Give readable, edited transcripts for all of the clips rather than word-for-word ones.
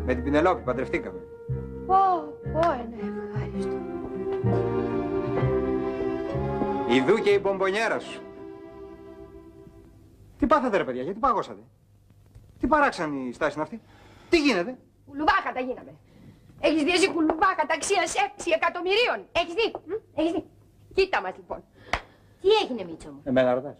Με την Πινελόπη παντρευτήκαμε. Ένα ευχάριστο. Ιδού και η μπομπονιέρα σου. Τι πάθατε ρε παιδιά, γιατί παγώσατε? Τι παράξενη στάση είναι αυτή? Τι γίνεται? Κουλουβάκατα γίναμε. Έχεις δει εσύ κουλουβάκατα αξίας 6 εκατομμυρίων? Έχεις δει? Έχεις δει? Κοίτα μας λοιπόν. Τι έγινε Μίτσο μου? Εμένα ρωτάς?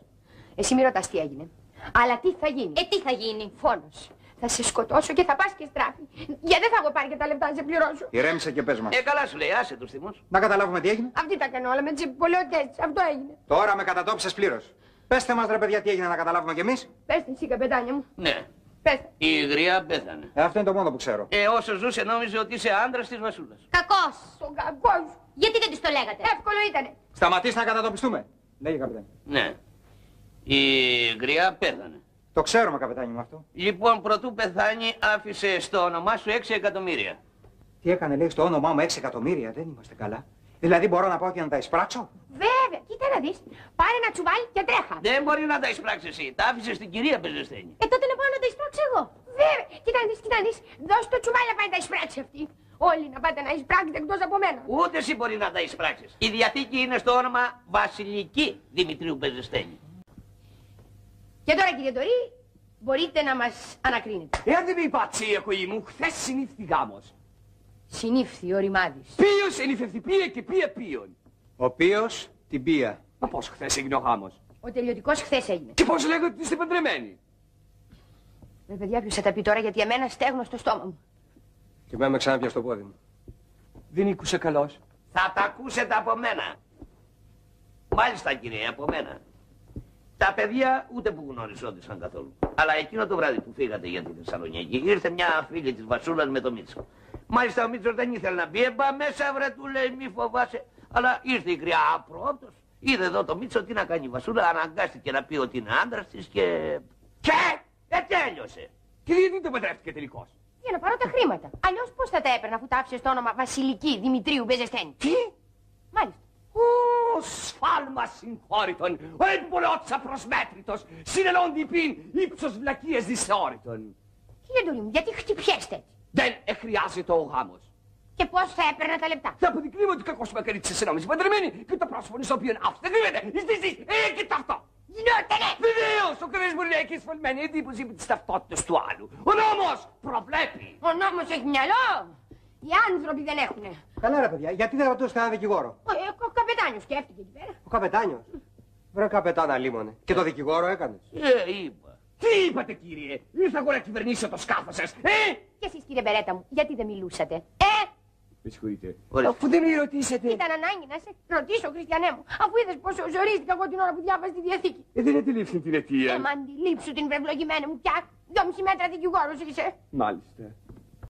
Εσύ μη ρωτάς τι έγινε. Αλλά τι θα γίνει? Τι θα γίνει? Φόνος. Θα σε σκοτώσω και θα πας και στράφη. Γιατί δεν θα έχω πάρει και τα λεφτά να σε πληρώσω. Ηρέμησε και πες μας. Καλά σου λέει, άσε τους θυμούς. Να καταλάβουμε τι έγινε. Αυτή τα έκανε όλα με τις υπολαιωτές. Αυτό έγινε. Τώρα με κατατόπισες πλήρως. Πέστε μας ρε παιδιά τι έγινε να καταλάβουμε κι εμείς. Πες την εσύ καπετάνια μου. Ναι. Πες. Η Υγρία πέθανε. Αυτό είναι το μόνο που ξέρω. Όσο ζούσε νόμιζε ότι είσαι άντρας της Βασούλας. Κακός. Τον κακό. Γιατί δεν της το λέγατε? Εύκολο ήτανε. Σταματήστε να κατατοπιστούμε. Λέγε καπετάνι. Ναι. Η Υγρία πέθανε. Το ξέρουμε καπετάνι μου αυτό. Λοιπόν, προτού πεθάνει άφησε στο όνομά σου 6 εκατομμύρια. Τι έκανε λέει στο όνομά μου 6 εκατομμύρια, δεν είμαστε καλά. Δηλαδή μπορώ να πάω και να τα εισπράξω. Βέβαια, κοίτα να δεις. Πάρε ένα τσουβάλι και τρέχα. Δεν μπορεί να τα εισπράξει εσύ. Τα άφησε στην κυρία Πεζεσθένη. Τότε να πάω να τα εισπράξω εγώ. Βέβαια, κοίτα να δεις, κοίτα να δεις. Δώσ' το τσουβάλι να πάει να τα εισπράξει αυτή. Όλοι να πάτε να εισπράξετε εκτός από μένα. Ούτε εσύ μπορεί να τα εισπράξει. Η διαθήκη είναι στο όνομα Βασιλική Δημητρίου Πεζεσθένη. Και τώρα κύριε Ντορή, μπορείτε να μας ανακρίνετε. Εάν δεν με είπα εκεί μου, χθες συνήφθη γάμος. Συνήφθη ο Ρημάδης. Ποιος ενήφευτη πία και πία πίον. Ο οποίος την πία. Μα πώς χθες έγινε ο γάμος? Ο τελειωτικός χθες έγινε. Και πώς λέγω ότι είστε παντρεμένοι? Ρε παιδιά, ποιος θα τα πει τώρα γιατί εμένα στέγνω στο στόμα μου. Και με ξαναπιά στο πόδι μου. Δεν ήκουσε καλώς. Θα τα ακούσετε από μένα. Μάλιστα κύριε, από μένα. Τα παιδιά ούτε που γνωριζόντουσαν καθόλου. Αλλά εκείνο το βράδυ που φύγατε για τη Θεσσαλονίκη ήρθε μια φίλη της Βασούλας με το Μίτσο. Μάλιστα ο Μίτσος δεν ήθελε να μπει, έμπα μέσα βρε του λέει μη φοβάσαι. Αλλά ήρθε η γριά απρόπτως. Είδε εδώ το Μίτσο τι να κάνει η Βασούλα, αναγκάστηκε να πει ότι είναι άντρας της και... τέλειωσε. Και γιατί το παντρεύτηκε τελικώς? Για να πάρω τα χρήματα. Αλλιώς πώς θα τα έπαιρνα αφού τα άφησε στο όνομα Βασιλική Δημητρίου Μπεζεστένη. Τι? Μάλιστα. Ω, σφάλμα συγχώρητον, ο εμπολότσα προσμέτρητος, συνελώνει πίν ύψος βλακίες δυσόρητον. Κύριε Ντορή μου, γιατί χτυπιέστε έτσι? Δεν χρειάζεται ο γάμος. Και πώς θα έπαιρνα τα λεπτά? Θα αποδεικνύουμε ότι κακός μακαρίτσες σε νόμιζε παντρεμένη και το πρόσωπο στο οποίο αυτό δεν κρύβεται. Είστε, κοίτα αυτό. Γινότανε! Βεβαίως, ο κανένας μπορεί να έχει εσφαλμένη εντύπωση επί της ταυτότητας του άλλου. Ο νόμος προβλέπει. Ο νόμος έχει μυαλό. Οι άνθρωποι δεν έχουνε. Καλά ρε παιδιά, γιατί δεν ρωτούσε κανένα δικηγόρο? Ο καπετάνιος σκέφτηκε εκεί πέρα. Ο καπετάνιος. Βρε καπετάνα λίμωνε. Και το δικηγόρο έκανες? Είπα. Τι είπατε κύριε, ήρθα εγώ να κυβερνήσω το σκάφος σας, Και εσείς κύριε Μπερέτα μου, γιατί δεν μιλούσατε? Με συγχωρείτε. Ορίστε. Αφού δεν με ρωτήσατε. Ήταν ανάγκη να σε ρωτήσω, Χριστιανέ μου, αφού είδες πόσο ζορίστηκα εγώ την ώρα που διάβασα τη Διαθήκη. Δεν αντιλήφθη την αιτία. Μ' αντιλήψου την βρευλογημένη μου πια. 2,5 μέτρα δικηγόρος είσαι. Μάλιστα.